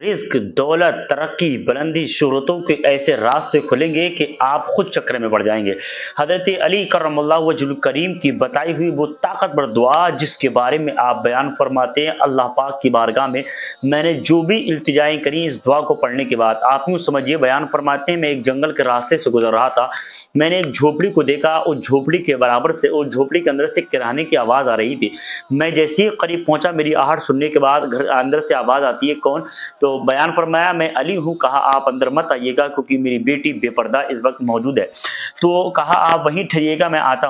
Risk, दौलत, तरक्की, बुलंदी, शोहरतों के ऐसे रास्ते खुलेंगे कि आप खुद चक्कर में पड़ जाएंगे। हजरत अली करमल्लाहु वजहुल करीम की बताई हुई वो ताकतवर दुआ जिसके बारे में आप बयान फरमाते हैं अल्लाह पाक की बारगाह में मैंने जो भी इल्तिजाएं करी इस दुआ को पढ़ने के बाद, आप यूँ समझिए बयान फरमाते हैं मैं एक जंगल के रास्ते से गुजर रहा था, मैंने एक झोपड़ी को देखा, उस झोपड़ी के बराबर से उस झोपड़ी के अंदर से किराने की आवाज़ आ रही थी। मैं जैसे ही करीब पहुंचा, मेरी आहट सुनने के बाद घर अंदर से आवाज़ आती है कौन? तो बयान फरमाया मैं अली हूँ। कहा आप अंदर मत आइएगा क्योंकि मेरी बेटी बेपर्दा इस वक्त मौजूद है। तो कहा आप वहीं ठहरिएगा, मैं आता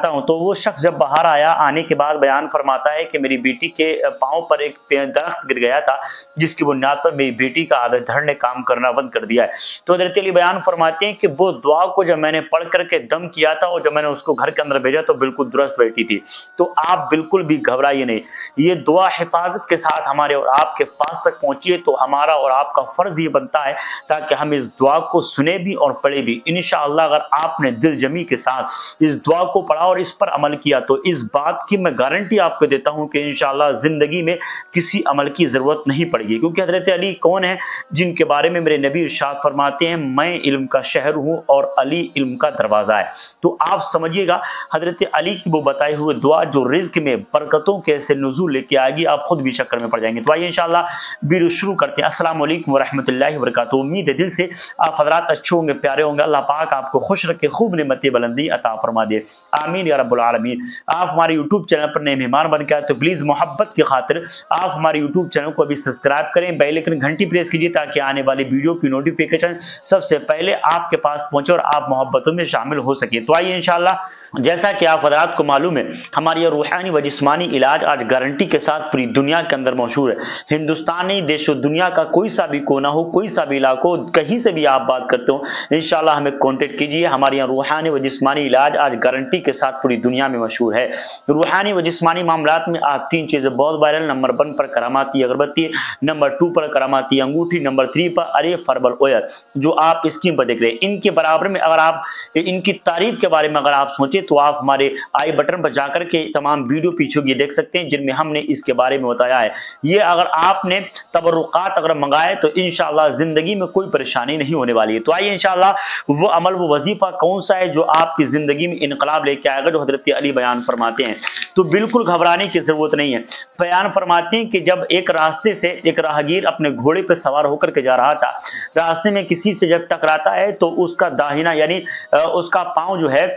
हूँ। तो वो शख्स जब बाहर आया, आने के बाद बयान फरमाता है कि मेरी बेटी के पाँव पर एक दरख्त गिर गया था जिसकी बुनियाद पर मेरी बेटी का आधा धड़ ने काम करना बंद कर दिया है। तो हज़रत अली बयान फरमाते हैं कि वो दुआ को जब मैंने पढ़ करके दम किया था और जब मैंने उसको घर के अंदर भेजा तो बिल्कुल दुरुस्त बैठी थी। तो आप बिल्कुल भी घबराइए नहीं, ये दुआ हिफाजत के साथ हमारे और आपके पास तक पहुंची है तो हमारा और आपका फर्ज ये बनता है ताकि हम इस दुआ को सुने भी और पढ़े भी। इंशाअल्लाह अगर आपने दिल जमी के साथ इस दुआ को पढ़ा और इस पर अमल किया तो इस बात की मैं गारंटी आपको देता हूं कि इंशाअल्लाह जिंदगी में किसी अमल की जरूरत नहीं पड़ेगी। क्योंकि हजरत अली कौन है जिनके बारे में मेरे नबी इरशाद फरमाते हैं मैं इल्म का शहर हूं और अली इल्म का दरवाजा है। तो आप समझिएगा हजरत अली की वो बताई हुई दुआ जो रिज्क में बरकतों के ऐसे नुज़ूल लेके आएगी, आप खुद भी चक्कर में पड़ जाएंगे। तो आइए इंशाअल्लाह वीडियो शुरू करते हैं। अस्सलाम वालेकुम वरहमतुल्लाहि वबरकातुहू। उम्मीद है दिल से आप हजरात अच्छे होंगे, प्यारे होंगे। अल्लाह पाक आपको खुश रखे, खूब नेमतें बुलंदी अता फरमा दे, आमीन या रब्बुल आलमीन। आप हमारे यूट्यूब चैनल पर नए मेहमान बन के आए तो प्लीज मोहब्बत की खातिर आप हमारे यूट्यूब चैनल को अभी सब्सक्राइब करें, बेल आइकन घंटी प्रेस कीजिए ताकि आने वाली वीडियो की नोटिफिकेशन सबसे पहले आपके पास पहुंचे और आप मोहब्बतों में शामिल हो सके। तो आइए इंशाअल्लाह, जैसा कि आप हजरात को मालूम है हमारी रूहानी व जिस्मानी इलाज आज गारंटी के साथ पूरी दुनिया के अंदर मशहूर है। हिंदुस्तान नहीं, देशो दुनिया का कोई सा भी कोना हो, कोई सा भी इलाका हो, कहीं से भी आप बात करते हो इंशाल्लाह हमें कांटेक्ट कीजिए। हमारे यहाँ रूहानी व जिस्मानी इलाज आज गारंटी के साथ पूरी दुनिया में मशहूर है। रूहानी व जिस्मानी मामलात में आज 3 चीजें बहुत वायरल। नंबर 1 पर करामाती अगरबत्ती, नंबर 2 पर करामाती अंगूठी, नंबर 3 पर अरे फर्बल ओयल जो आप स्क्रीन पर देख रहे हैं। इनके बराबर में अगर आप इनकी तारीफ के बारे में अगर आप सोचे तो आप हमारे आई बटन पर जाकर के तमाम वीडियो पीछे ये देख सकते हैं जिनमें हमने इसके बारे में बताया है। ये अगर आपने तबरुकात अगर मंगाए तो इंशाअल्लाह जिंदगी में कोई परेशानी नहीं होने वाली है। तो आइए इंशाअल्लाह वो अमल वो वजीफा कौन सा है जो आपकी जिंदगी में इनकलाब लेके आएगा, जो हजरत अली बयान फरमाते हैं। तो बिल्कुल घबराने की जरूरत नहीं है। बयान फरमाते हैं कि जब एक रास्ते से एक राहगीर अपने घोड़े पर सवार होकर के जा रहा था, रास्ते में किसी से जब टकराता है तो उसका दाहिना यानी उसका पांव जो है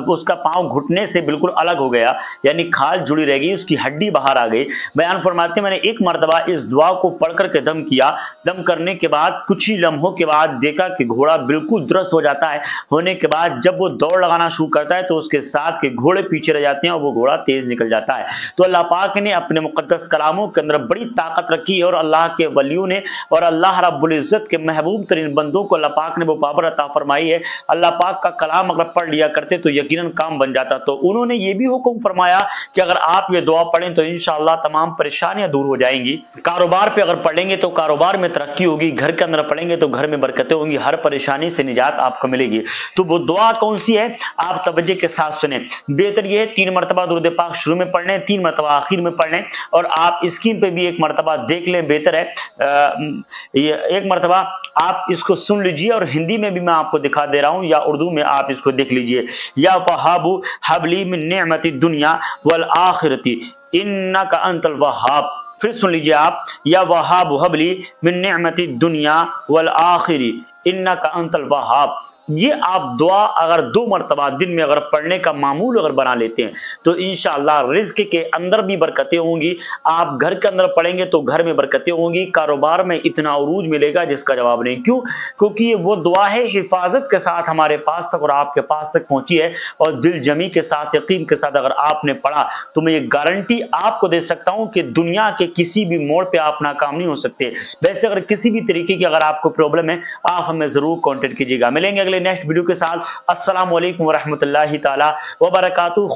उसका पांव घुटने से बिल्कुल अलग हो गया, यानी खाल जुड़ी रह गई, उसकी हड्डी बाहर आ गई। बयान फरमाते मैंने एक मरतबा इस दुआ को पढ़ करके दम किया, दम करने के बाद कुछ ही लम्हों के बाद देखा कि घोड़ा बिल्कुल दुरुस्त हो जाता है। होने के बाद जब वो दौड़ लगाना शुरू करता है तो उसके साथ के घोड़े पीछे रह जाते हैं और वो घोड़ा तेज निकल जाता है। तो अल्लाह पाक ने अपने मुकद्दस कलामों के अंदर बड़ी ताकत रखी है और अल्लाह के वलियों ने और अल्लाह रब्बुल इज्जत के महबूब तरीन बंदों को अल्लाह पाक ने वो पावर अता फरमाई है। अल्लाह पाक का कलाम अगर पढ़ लिया करते तो यकीनन काम बन जाता। तो उन्होंने ये भी हुक्म फरमाया कि अगर आप ये दुआ पढ़ें तो इंशाअल्लाह तमाम परेशानियां दूर हो जाएंगी। कारोबार पे अगर पढ़ेंगे तो कारोबार में तरक्की होगी, घर के अंदर पढ़ेंगे तो घर में बरकतें होंगी, हर परेशानी से निजात आपको मिलेगी। तो वो दुआ कौन सी है आप तवज्जो के साथ सुने। बेहतर ये है 3 मरतबा दुरूद पाक शुरू में पढ़ लें, 3 मरतबा आखिर में पढ़ लें और आप स्क्रीन पे भी एक मरतबा देख लें, बेहतर है। एक मरतबा आप इसको सुन लीजिए और हिंदी में भी मैं आपको दिखा दे रहा हूं या उर्दू में आप इसको देख लीजिए। या वहाबु हबली मिन निअमति दुनिया वल आखिरती इन्नका अंतल वहाब। फिर सुन लीजिए आप, या वहाबु हबली मिन निअमति दुनिया वल आखिरी इन्नका अंतल वहाब। ये आप दुआ अगर 2 मरतबा दिन में अगर पढ़ने का मामूल अगर बना लेते हैं तो इंशाअल्लाह रिज़्क के अंदर भी बरकतें होंगी। आप घर के अंदर पढ़ेंगे तो घर में बरकतें होंगी, कारोबार में इतना उरूज मिलेगा जिसका जवाब नहीं। क्यों? क्योंकि ये वो दुआ है हिफाजत के साथ हमारे पास तक और आपके पास तक पहुंची है और दिल जमी के साथ यकीन के साथ अगर आपने पढ़ा तो मैं ये गारंटी आपको दे सकता हूं कि दुनिया के किसी भी मोड़ पे आप नाकाम नहीं हो सकते। वैसे अगर किसी भी तरीके की अगर आपको प्रॉब्लम है आप हमें जरूर कॉन्टेक्ट कीजिएगा। मिलेंगे अगले नेक्स्ट वीडियो के साथ। अस्सलाम वालेकुम वरहमतुल्लाहि ताला व बरकातुहू।